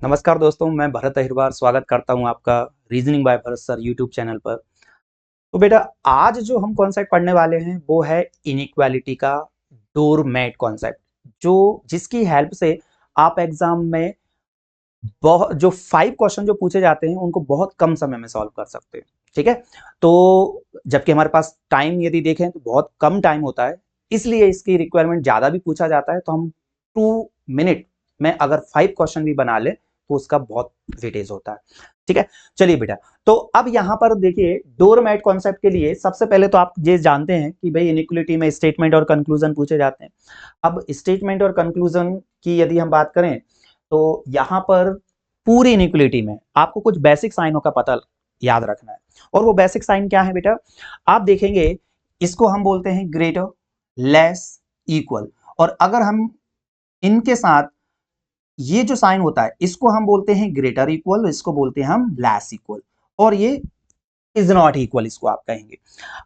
नमस्कार दोस्तों, मैं भरत अहिरवार स्वागत करता हूं आपका reasoning bye Bharat sir YouTube channel पर। तो बेटा, आज जो हम कॉन्सेप्ट पढ़ने वाले हैं वो है इनइक्वालिटी का डोर मैट कॉन्सेप्ट, जो जिसकी हेल्प से आप एग्जाम में बहुत जो 5 क्वेश्चन जो पूछे जाते हैं उनको बहुत कम समय में सॉल्व कर सकते हैं। ठीक है, तो जबकि हमारे पास टाइम यदि देखें तो बहुत कम टाइम होता है, इसलिए इसकी रिक्वायरमेंट ज्यादा भी पूछा जाता है। तो हम 2 मिनट में अगर 5 क्वेश्चन भी बना ले तो उसका बहुत वेटेज होता है। ठीक है, चलिए बेटा, तो अब यहां पर देखिए डोर मैट कॉन्सेप्ट के लिए सबसे पहले तो आप ये जानते हैं कि भाई इनइक्वालिटी में स्टेटमेंट और कंक्लूजन पूछे जाते हैं। अब स्टेटमेंट और कंक्लूजन की यदि हम बात करें तो यहां पर पूरी इनइक्वालिटी में आपको कुछ बेसिक साइनों का पता याद रखना है। और वो बेसिक साइन क्या है बेटा, आप देखेंगे इसको हम बोलते हैं ग्रेटर, लेस, इक्वल। और अगर हम इनके साथ ये जो साइन होता है इसको हम बोलते हैं ग्रेटर इक्वल, इसको बोलते हैं हम लेस इक्वल, और ये इज नॉट इक्वल इसको आप कहेंगे।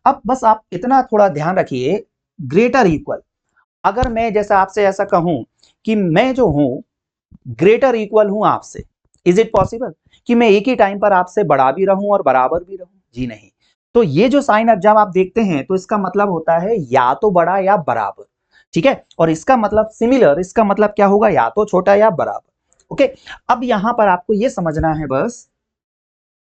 अब बस आप इतना थोड़ा ध्यान रखिए, ग्रेटर इक्वल, अगर मैं जैसा आपसे ऐसा कहूं कि मैं जो हूं ग्रेटर इक्वल हूं आपसे, इज इट पॉसिबल कि मैं एक ही टाइम पर आपसे बड़ा भी रहूं और बराबर भी रहूं? जी नहीं। तो ये जो साइन अब जब आप देखते हैं तो इसका मतलब होता है या तो बड़ा या बराबर। ठीक है, और इसका मतलब सिमिलर, इसका मतलब क्या होगा, या तो छोटा या बराबर। ओके, अब यहां पर आपको यह समझना है बस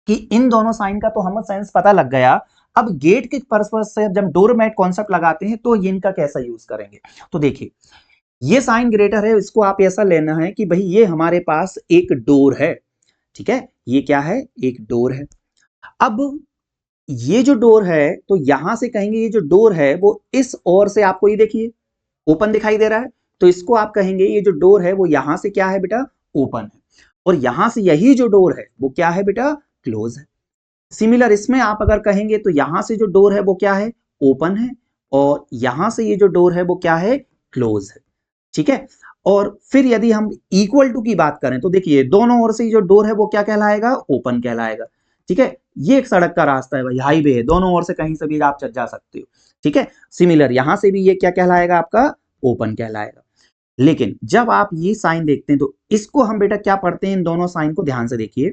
कि इन दोनों साइन का तो हमें सेंस पता लग गया। अब गेट के पर्पस से जब डोरमैट कॉन्सेप्ट लगाते हैं तो इनका कैसा यूज करेंगे। तो देखिए, ये साइन ग्रेटर है, इसको आप ऐसा लेना है कि भाई ये हमारे पास एक डोर है। ठीक है, ये क्या है, एक डोर है। अब ये जो डोर है तो यहां से कहेंगे ये जो डोर है वो इस ओर से आपको ये देखिए ओपन दिखाई दे रहा है, तो इसको आप कहेंगे ये जो डोर है वो यहां से क्या है बेटा, ओपन है। और यहां से यही जो डोर है वो क्या है बेटा, क्लोज है। सिमिलर इसमें आप अगर कहेंगे तो यहां से जो डोर है वो क्या है, ओपन है, और यहां से ये जो डोर है वो क्या है, क्लोज है। ठीक है, और फिर यदि हम इक्वल टू की बात करें तो देखिए दोनों ओर से जो डोर है वो क्या कहलाएगा, ओपन कहलाएगा। ठीक है, ये एक सड़क का रास्ता है भाई, हाईवे है, दोनों ओर से कहीं से भी आप चल जा सकते हो। ठीक है, सिमिलर यहां से भी ये क्या कहलाएगा, आपका ओपन कहलाएगा। लेकिन जब आप ये साइन देखते हैं तो इसको हम बेटा क्या पढ़ते हैं, इन दोनों साइन को ध्यान से देखिए।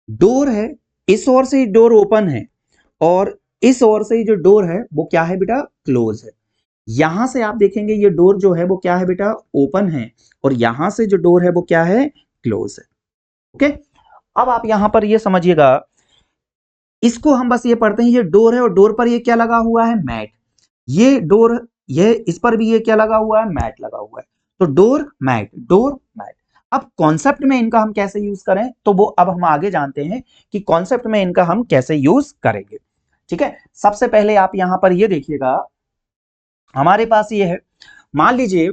डोर है, इस ओर से डोर ओपन है, और इस ओर से जो डोर है वो क्या है बेटा, क्लोज है। यहां से आप देखेंगे ये डोर जो है वो क्या है बेटा, ओपन है, और यहां से जो डोर है वो क्या है, क्लोज है। ओके, अब आप यहां पर ये समझिएगा, इसको हम बस ये पढ़ते हैं, ये डोर है और डोर पर ये क्या लगा हुआ है, मैट। ये डोर, ये इस पर भी ये क्या लगा हुआ है, मैट लगा हुआ है। तो डोर मैट, डोर मैट। अब कॉन्सेप्ट में इनका हम कैसे यूज करें, तो वो अब हम आगे जानते हैं कि कॉन्सेप्ट में इनका हम कैसे यूज करेंगे। ठीक है, सबसे पहले आप यहां पर ये देखिएगा, हमारे पास ये है, मान लीजिए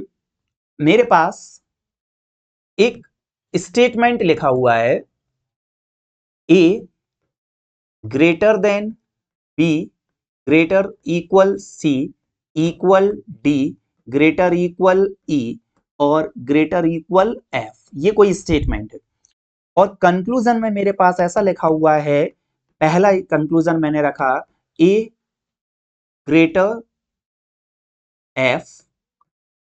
मेरे पास एक स्टेटमेंट लिखा हुआ है, A greater than B, greater equal C, equal D, greater equal E, और ग्रेटर इक्वल एफ। ये कोई स्टेटमेंट है। और कंक्लूजन में मेरे पास ऐसा लिखा हुआ है, पहला कंक्लूजन मैंने रखा ए ग्रेटर एफ,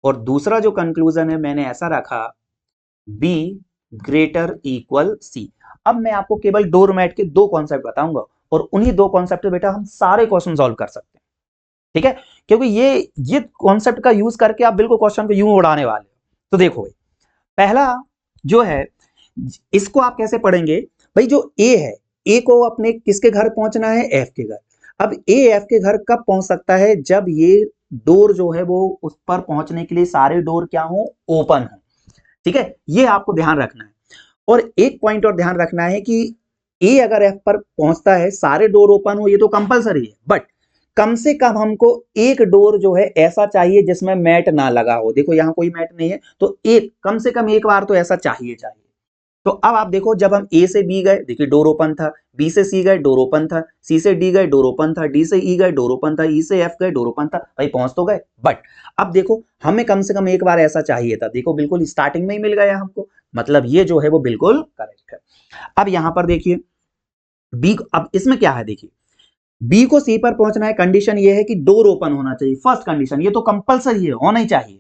और दूसरा जो कंक्लूजन है मैंने ऐसा रखा बी ग्रेटर इक्वल सी। अब मैं आपको केवल डोरमैट के 2 कॉन्सेप्ट बताऊंगा, और उन्हीं 2 कॉन्सेप्ट पे बेटा हम सारे क्वेश्चन सॉल्व कर सकते हैं। ठीक है, क्योंकि ये कॉन्सेप्ट का यूज करके आप बिल्कुल क्वेश्चन को यूं उड़ाने वाले हो। तो देखो भाई, पहला जो है, इसको आप कैसे पढ़ेंगे, भाई जो ए है, ए को अपने किसके घर पहुंचना है, एफ के घर। अब ए एफ के घर कब पहुंच सकता है, जब ये डोर जो है वो उस पर पहुंचने के लिए सारे डोर क्या हो, ओपन हो। ठीक है, ये आपको ध्यान रखना है। और एक पॉइंट और ध्यान रखना है कि ए अगर एफ पर पहुंचता है, सारे डोर ओपन हो, ये तो कंपलसरी है, बट कम से कम हमको एक डोर जो है ऐसा चाहिए जिसमें मैट ना लगा हो। देखो यहां कोई मैट नहीं है, तो एक कम से कम एक बार तो ऐसा चाहिए चाहिए। तो अब आप देखो, जब हम ए से बी गए, देखिए डोर ओपन था, बी से सी गए डोर ओपन था, सी से डी गए डोर ओपन था, डी से ई गए डोर ओपन था, ई से एफ गए डोर ओपन था, भाई पहुंच तो गए। बट अब देखो, हमें कम से कम एक बार ऐसा चाहिए था, देखो बिल्कुल स्टार्टिंग में ही मिल गया हमको, मतलब ये जो है वो बिल्कुल करेक्ट है। अब यहां पर देखिए बी, अब इसमें क्या है, देखिए बी को सी पर पहुंचना है, कंडीशन ये है कि डोर ओपन होना चाहिए, फर्स्ट कंडीशन, ये तो कंपलसरी है, होना ही चाहिए।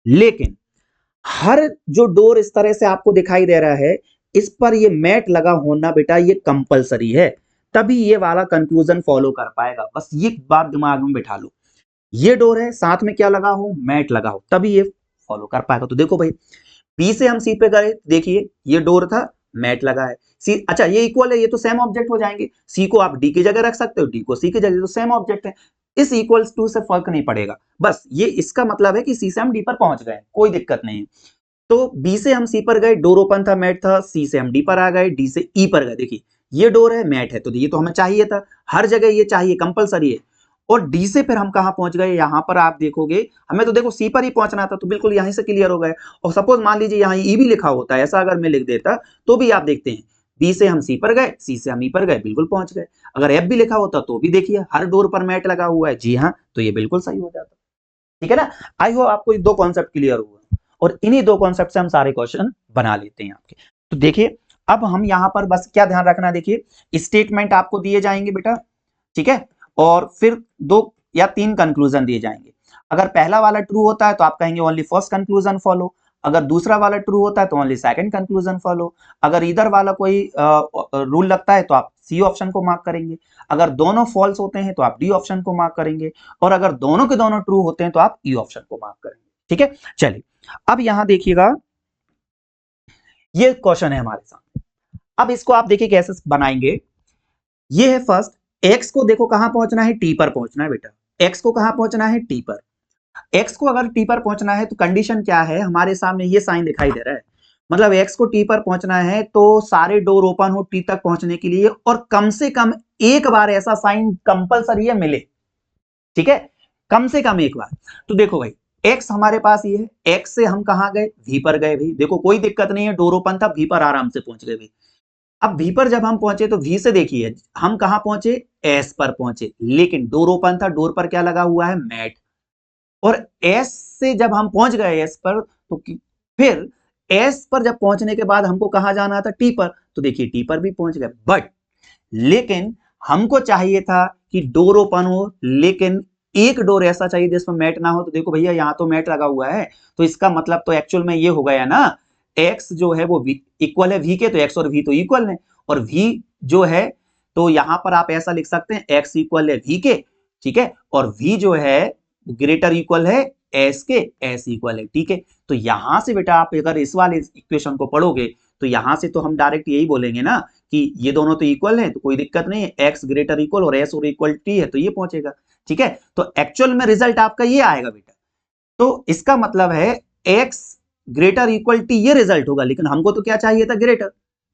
लेकिन हर जो डोर इस तरह से आपको दिखाई दे रहा है, इस पर ये मैट लगा होना बेटा ये कंपलसरी है, तभी ये वाला कंक्लूजन फॉलो कर पाएगा। बस ये बात दिमाग में बिठा लो, ये डोर है साथ में क्या लगा हो, मैट लगा हो, तभी ये फॉलो कर पाएगा। तो देखो भाई बी से हम सी पे गए, देखिए ये डोर था, मैट लगा है, सी अच्छा ये इक्वल है, ये तो सेम ऑब्जेक्ट हो जाएंगे, सी को आप डी की जगह रख सकते हो, डी को सी की जगह, तो सेम ऑब्जेक्ट है, इस इक्वल्स टू से फर्क नहीं पड़ेगा। बस ये इसका मतलब है कि सी से हम डी पर पहुंच गए, कोई दिक्कत नहीं है। तो बी से हम सी पर गए, डोर ओपन था, मैट था, सी से हम डी पर आ गए, डी से ई पर गए, देखिए ये डोर है, मैट है, तो ये तो हमें चाहिए था, हर जगह ये चाहिए, कंपलसरी है। और डी से फिर हम कहां पहुंच गए, यहां पर आप देखोगे, हमें तो देखो सी पर ही पहुंचना था, तो बिल्कुल यहीं से क्लियर हो गए। और सपोज मान लीजिए यहां ई भी लिखा होता है, ऐसा अगर मैं लिख देता तो भी आप देखते हैं बी से हम सी पर गए, सी से हम ई पर गए, बिल्कुल पहुंच गए। अगर एफ भी लिखा होता तो भी देखिए हर डोर पर मैट लगा हुआ है, जी हाँ, तो ये बिल्कुल सही हो जाता। ठीक है ना। आई होप आपको ये दो कॉन्सेप्ट क्लियर हुआ, और इन्हीं दो कॉन्सेप्ट से हम सारे क्वेश्चन बना लेते हैं आपके। तो देखिए अब हम यहां पर बस क्या ध्यान रखना, देखिए स्टेटमेंट आपको दिए जाएंगे बेटा, ठीक है, और फिर 2 या 3 कंक्लूजन दिए जाएंगे। अगर पहला वाला ट्रू होता है तो आप कहेंगे ओनली फर्स्ट कंक्लूजन फॉलो, अगर दूसरा वाला ट्रू होता है तो ओनली सेकंड कंक्लूजन फॉलो, अगर इधर वाला कोई रूल लगता है तो आप सी ऑप्शन को मार्क करेंगे, अगर दोनों फॉल्स होते हैं तो आप डी ऑप्शन को मार्क करेंगे, और अगर दोनों के दोनों ट्रू होते हैं तो आप ई ऑप्शन को मार्क करेंगे। ठीक है, चलिए अब यहां देखिएगा, ये क्वेश्चन है हमारे सामने। अब इसको आप देखिए कैसे बनाएंगे। ये है फर्स्ट, एक्स को देखो कहां पहुंचना है, टी पर पहुंचना है बेटा, एक्स को कहां पहुंचना है, टी पर। एक्स को अगर टी पर पहुंचना है तो कंडीशन क्या है, हमारे सामने ये साइन दिखाई दे रहा है, मतलब एक्स को टी पर पहुंचना है तो सारे डोर ओपन हो टी तक पहुंचने के लिए, और कम से कम एक बार ऐसा साइन कंपलसरी है मिले। ठीक है, कम से कम एक बार। तो देखो भाई एक्स हमारे पास ये है, एक्स से हम कहां गए, वी पर गए भाई, देखो कोई दिक्कत नहीं है, डोर ओपन था, वी पर आराम से पहुंच गए भाई। अब वी पर जब हम पहुंचे तो वी से देखिए हम कहां पहुंचे, एस पर पहुंचे, लेकिन डोर ओपन था, डोर पर क्या लगा हुआ है, मैट। और एस से जब हम पहुंच गए एस पर, तो फिर एस पर जब पहुंचने के बाद हमको कहां जाना था, टी पर, तो देखिए टी पर भी पहुंच गए। बट लेकिन हमको चाहिए था कि डोर ओपन हो, लेकिन एक डोर ऐसा चाहिए जिसमें मैट ना हो। तो देखो भैया यहां तो मैट लगा हुआ है, तो इसका मतलब तो एक्चुअल में ये हो गया ना, एक्स जो है वो इक्वल है वी के, तो एक्स और वी तो इक्वल है, और वी जो है तो यहां पर आप ऐसा लिख सकते हैं एक्स इक्वल है वी के, ठीक है, और वी जो है ग्रेटर इक्वल है एस के, एस इक्वल है, ठीक है। तो यहां से बेटा आप अगर इस वाले इक्वेशन को पढ़ोगे तो यहां से तो हम डायरेक्ट यही बोलेंगे ना कि ये दोनों तो इक्वल है, तो कोई दिक्कत नहीं है, एक्स ग्रेटर इक्वल और एस और इक्वल टी है, तो ये पहुंचेगा। ठीक है, तो एक्चुअल में रिजल्ट आपका ये आएगा बेटा। तो इसका मतलब है एक्स ग्रेटर इक्वल टी ये रिजल्ट होगा, लेकिन हमको तो क्या चाहिए था, ग्रेटर।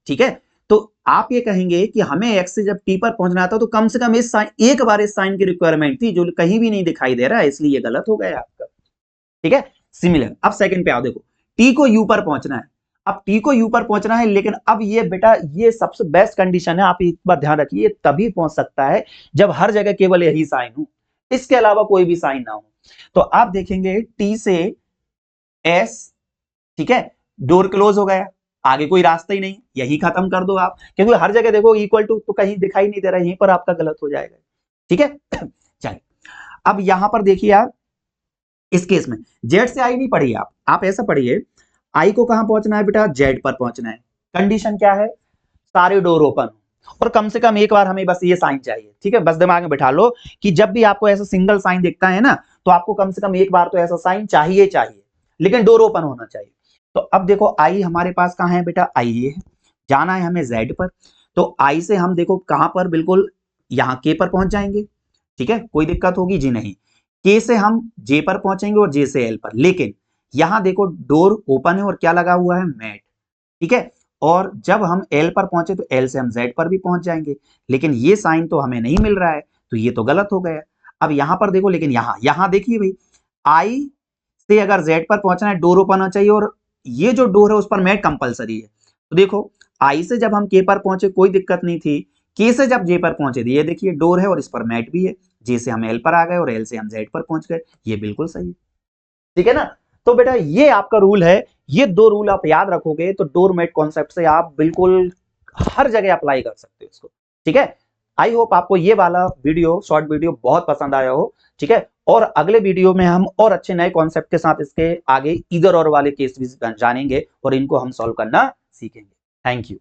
ठीक है, तो आप ये कहेंगे कि हमें एक्स से जब टी पर पहुंचना था तो कम से कम इस साइन, एक बार इस साइन की रिक्वायरमेंट थी, जो कहीं भी नहीं दिखाई दे रहा है, इसलिए ये गलत हो गया आपका। ठीक है, सिमिलर। अब सेकंड पे आओ, देखो टी को यू पर पहुंचना है, अब टी को यू पर पहुंचना है, लेकिन अब ये बेटा ये सबसे बेस्ट कंडीशन है, आप एक बार ध्यान रखिए, तभी पहुंच सकता है जब हर जगह केवल यही साइन हो, इसके अलावा कोई भी साइन ना हो। तो आप देखेंगे टी से एस, ठीक है, डोर क्लोज हो गया, आगे कोई रास्ता ही नहीं, यही खत्म कर दो आप, क्योंकि हर जगह देखो इक्वल टू तो कहीं दिखाई नहीं दे रहा है, यहीं पर आपका गलत हो जाएगा। ठीक है, चलिए अब यहां पर देखिए आप इस केस में जेड से आई नहीं पढ़िए, आप ऐसा पढ़िए, आई को कहां पहुंचना है बेटा, जेड पर पहुंचना है। कंडीशन क्या है, सारे डोर ओपन, और कम से कम एक बार हमें बस ये साइन चाहिए। ठीक है, बस दिमाग में बैठा लो कि जब भी आपको ऐसा सिंगल साइन दिखता है ना, तो आपको कम से कम एक बार तो ऐसा साइन चाहिए चाहिए, लेकिन डोर ओपन होना चाहिए। तो अब देखो आई हमारे पास कहां है बेटा, आई ये है, जाना है हमें जेड पर, तो आई से हम देखो कहां पर, बिल्कुल यहां के पर पहुंच जाएंगे। ठीक है, कोई दिक्कत होगी जी नहीं, के से हम जे पर पहुंचेंगे और जे से एल पर, लेकिन यहां देखो डोर ओपन है और क्या लगा हुआ है, मैट। ठीक है, और जब हम एल पर पहुंचे तो एल से हम जेड पर भी पहुंच जाएंगे, लेकिन ये साइन तो हमें नहीं मिल रहा है, तो ये तो गलत हो गया। अब यहां पर देखो, लेकिन यहां देखिए भाई, आई से अगर जेड पर पहुंचना है डोर ओपन होना चाहिए, और ये जो डोर है उस पर मैट कंपलसरी है। तो देखो आई से जब हम के पर पहुंचे कोई दिक्कत नहीं थी, के से जब जे पर पहुंचे तो ये देखिए डोर है और इस पर मैट भी है, जे से हम एल पर आ गए और एल से हम जेड पर पहुंच गए, ये बिल्कुल सही है। ठीक है ना। तो बेटा ये आपका रूल है, ये दो रूल आप याद रखोगे तो डोर मैट कॉन्सेप्ट से आप बिल्कुल हर जगह अप्लाई कर सकते हो इसको। ठीक है, आई होप आपको ये वाला वीडियो, शॉर्ट वीडियो बहुत पसंद आया हो। ठीक है, और अगले वीडियो में हम और अच्छे नए कॉन्सेप्ट के साथ इसके आगे इधर और वाले केस भी जानेंगे और इनको हम सॉल्व करना सीखेंगे। Thank you.